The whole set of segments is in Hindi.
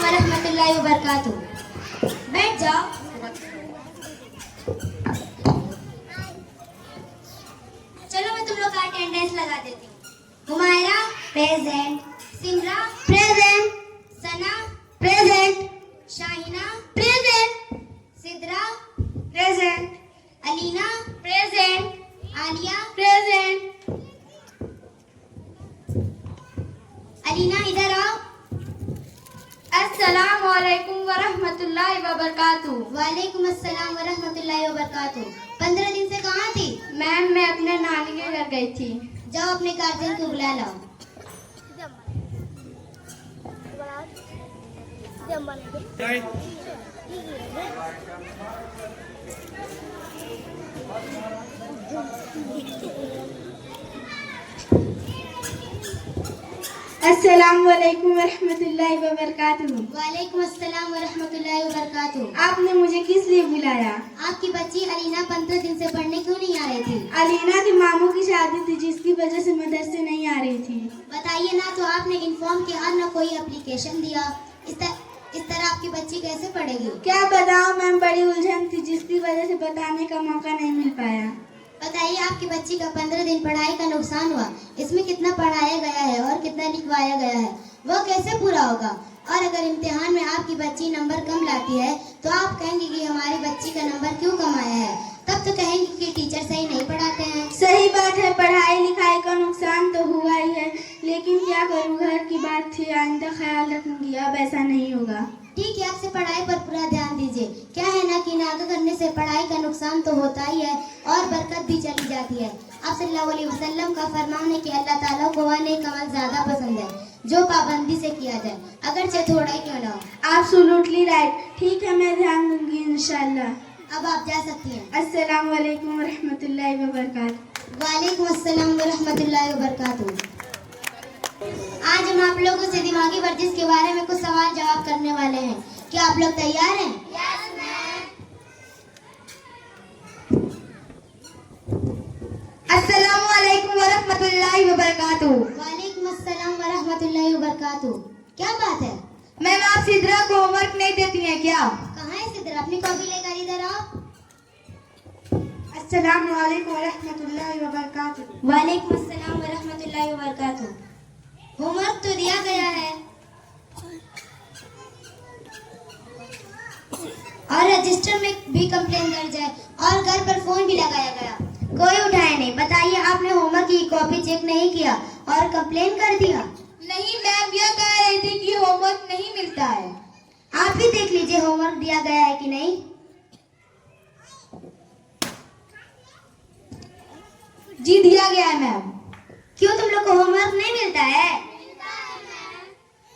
वरहमतुल्लाहि वबरकातुहू। बैठ जाओ। चलो मैं तुम लोग का अटेंडेंस लगा देती हूँ। Humaira present, Simra present, Sana present, Shahina present, Sidra present, Alina present, Aliya present. Alina इधर आओ। अस्सलाम वालेकुम वरहमतुल्लाहि वबरकातुहू। वालेकुम अस्सलाम वरहमतुल्लाहि वबरकातुहू। 15 दिन से कहाँ थी? मैम मैं अपने नानी के घर गई थी। जाओ अपने गार्जियन को बुला लाओ। अस्सलाम वालेकुम वरहमतुल्लाहि वबरकातुहू। वालेकुम अस्सलाम वरहमतुल्लाहि वबरकातुहू। आपने मुझे किस लिए बुलाया? आपकी बच्ची अलीना 15 दिन से पढ़ने क्यों नहीं आ रही थी? अलीना की मामू की शादी थी जिसकी वजह से मदरसे नहीं आ रही थी। बताइए ना, तो आपने इन्फॉर्म किया ना कोई एप्लीकेशन दिया। इस तरह आपकी बच्ची कैसे पढ़ेगी? क्या बताऊं मैम, बड़ी उलझन थी जिसकी वजह से बताने का मौका नहीं मिल पाया। बताइए आपकी बच्ची का 15 दिन पढ़ाई का नुकसान हुआ, इसमें कितना पढ़ाया गया है और कितना लिखवाया गया है, वो कैसे पूरा होगा? और अगर इम्तिहान में आपकी बच्ची नंबर कम लाती है तो आप कहेंगे कि हमारी बच्ची का नंबर क्यों कम आया है, तब तो कहेंगे कि टीचर सही नहीं पढ़ाते हैं। सही बात है, पढ़ाई लिखाई का नुकसान तो हुआ ही है, लेकिन क्या करूं, घर की बात थी, आइंदा ख्याल रखूंगी, अब ऐसा नहीं होगा। ठीक है, आपसे पढ़ाई पर पूरा ध्यान दीजिए। क्या है ना कि नागा करने से पढ़ाई का नुकसान तो होता ही है और बरकत भी चली जाती है। आप सल्लल्लाहु अलैहि वसल्लम का फरमान है कि अल्लाह ताला को वह नेक अमल ज्यादा पसंद है जो पाबंदी से किया जाए, अगरचे थोड़ा ही क्यों ना हो। Absolutely right. ठीक है, मैं ध्यान दूंगी इंशाल्लाह। अब आप जा सकती हैं। अस्सलाम वालेकुम वरहमतुल्लाहि वबरकातुहू। वालेकुम अस्सलाम वरहमतुल्लाहि वबरकातुहू। आज हम आप लोगों से दिमागी वर्जिश के बारे में कुछ सवाल जवाब करने वाले हैं। क्या आप लोग तैयार हैं? Yes ma'am. अस्सलाम वालेकुम वरहमतुल्लाहि वबरकातुहू। वालेकुम अस्सलाम वरहमतुल्लाहि वबरकातुहू। क्या बात है? मैम आप सिद्रा को होमवर्क नहीं देती हैं क्या? कहाँ है सिद्रा? अपनी कॉपी लेकर इधर आओ। अस्सलाम वालेकुम वरहमतुल्लाहि वबरकातुहू। वालेकुम अस्सलाम वरहमतुल्लाहि वबरकातुहू। होमवर्क तो दिया गया है और रजिस्टर में भी कंप्लेन दर्ज है और घर पर फोन भी लगाया गया, कोई उठाया नहीं। बताइए आपने होमवर्क की कॉपी चेक नहीं किया और कंप्लेन कर दिया? नहीं मैम, यह कह रही थी कि होमवर्क नहीं मिलता है। आप भी देख लीजिए होमवर्क दिया गया है कि नहीं। जी दिया गया है मैम। क्यों तुम लोग को होमवर्क नहीं मिलता है?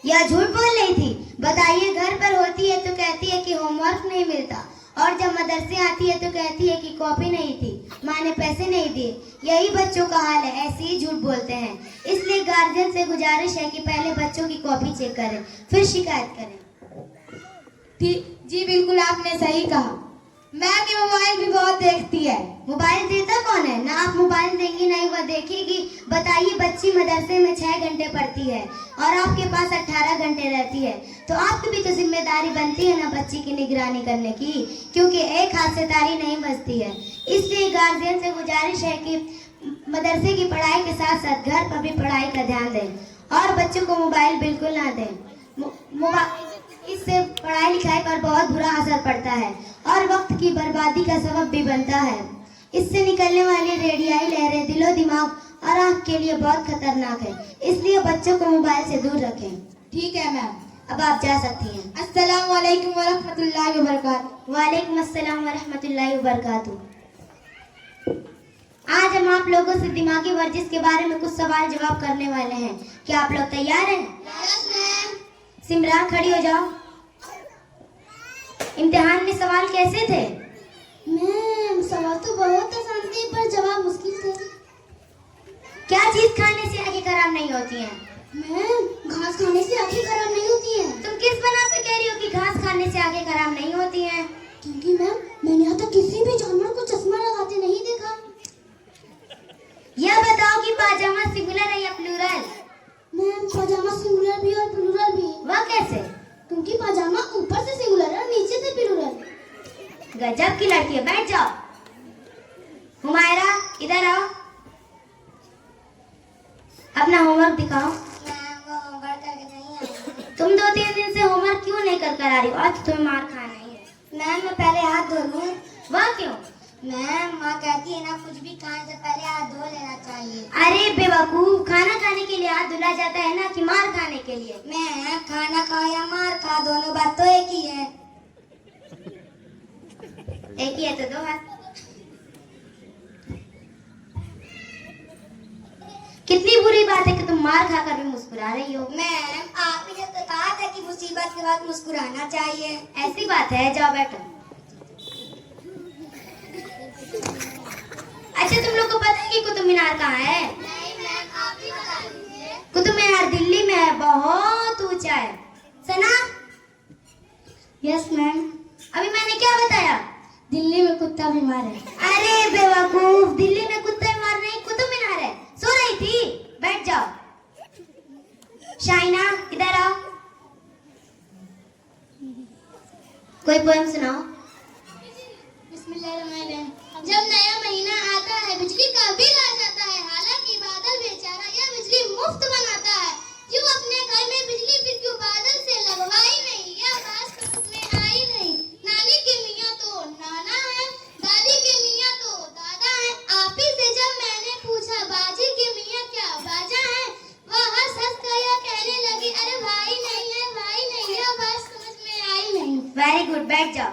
या झूठ बोल रही थी? बताइए, घर पर होती है तो कहती है कि होमवर्क नहीं मिलता और जब मदरसे आती है तो कहती है कि कॉपी नहीं थी, माँ ने पैसे नहीं दिए। यही बच्चों का हाल है, ऐसे ही झूठ बोलते हैं। इसलिए गार्जियन से गुजारिश है कि पहले बच्चों की कॉपी चेक करें फिर शिकायत करें। जी बिल्कुल, आपने सही कहा। मैम ये मोबाइल भी बहुत देखती है। मोबाइल देता कौन है? ना आप मोबाइल देंगी ना ही वह देखेगी। बताइए, बच्ची मदरसे में 6 घंटे पढ़ती है और आपके पास 18 घंटे रहती है, तो आपकी भी तो जिम्मेदारी बनती है ना बच्ची की निगरानी करने की, क्योंकि एक हाथ से ताली नहीं बजती है। इसलिए गार्जियन से गुजारिश है कि मदरसे की पढ़ाई के साथ साथ घर पर भी पढ़ाई का ध्यान दें और बच्चों को मोबाइल बिल्कुल ना दें। इससे पढ़ाई लिखाई पर बहुत बुरा असर पड़ता है और वक्त की बर्बादी का सबब भी बनता है। इससे निकलने वाली रेडियाई लहरें दिलो दिमाग और आंख के लिए बहुत खतरनाक है, इसलिए बच्चों को मोबाइल से दूर रखें। ठीक है मैम, अब आप जा सकती हैं। अस्सलाम वालेकुम वरहमतुल्लाहि वबरकातुहू। वालेकुम अस्सलाम वरहमतुल्लाहि वबरकातुहू। आज हम आप लोगों से दिमागी वर्जिश के बारे में कुछ सवाल जवाब करने वाले हैं। क्या आप लोग तैयार हैं? Yes ma'am. सिमरा खड़ी हो जाओ। इम्तिहान में सवाल कैसे थे? मैम सवाल तो बहुत आसान थे पर जवाब मुश्किल थे। क्या चीज खाने से आंखें खराब नहीं होती हैं? मैम घास खाने से आंखें खराब नहीं होती हैं। तुम किस बना पे कह रही हो कि घास खाने से आंखें खराब नहीं होती हैं? क्योंकि मैम मैंने यहाँ तक किसी भी जानवर को चश्मा लगाते नहीं देखा। यह बताओ कि पाजामा सिंगुलर है या प्लूरल? मैम पाजामा सिंगुलर भी और प्लूरल भी। वह कैसे? क्योंकि गजब की लड़की है, बैठ जाओ। हुमायरा इधर आओ, अपना होमवर्क दिखाओ। मैम वो होमवर्क करके नहीं आई। तुम 2-3 दिन से होमवर्क क्यों नहीं कर कर आ रही हो? आज तुम्हें मार खाना ही है। मैम मैं पहले हाथ धो लूँ? वह क्यों? मैम माँ कहती है ना कुछ भी खाने से पहले हाथ धो लेना चाहिए। अरे बेवकूफ, खाना खाने के लिए हाथ धुला जाता है ना कि मार खाने के लिए? मैं खाना खा या मार खा दोनों बात तो एक ही है। एक ही है तो दो हाथ। कितनी बुरी बात है कि तुम मार खाकर भी मुस्कुरा रही हो। मैम आपने तो कहा था कि मुसीबत के वक्त मुस्कुराना चाहिए। ऐसी बात है, जाओ बैठो। अच्छा तुम लोग को पता है कि कुतुब मीनार कहाँ है? नहीं मैम आप ही बता दीजिए। कुतुब मीनार दिल्ली में है, बहुत ऊंचा है। सुना? Yes ma'am. अभी मैंने क्या बताया? दिल्ली में कुत्ता बीमार है। अरे बेवकूफ, दिल्ली में कुत्ते मार नहीं, कुतुब मीनार है। सो रही थी, बैठ जाओ। शाइना इधर आओ, कोई पोएम सुनाओ। बिस्मिल्लाहिर्रहमानिर्रहीम। जब नया महीना आता है बिजली का बिल आ जाता है, हालांकि बादल बेचारा यह बिजली मुफ्त बनाता है। क्यों अपने घर में बिजली फिर क्यों बादल से लगवाई नहीं, यह बात समझ में आई नहीं। नानी के मियाँ तो नाना है, दादी के मियाँ तो दादा है। आप ही से जब मैंने पूछा बाजी के मियाँ क्या बाजा है, वह हंस हंस कर यह कहने लगी अरे भाई नहीं है, भाई नहीं है। यह बात समझ में आई नहीं। वेरी गुड, बैठ जाओ।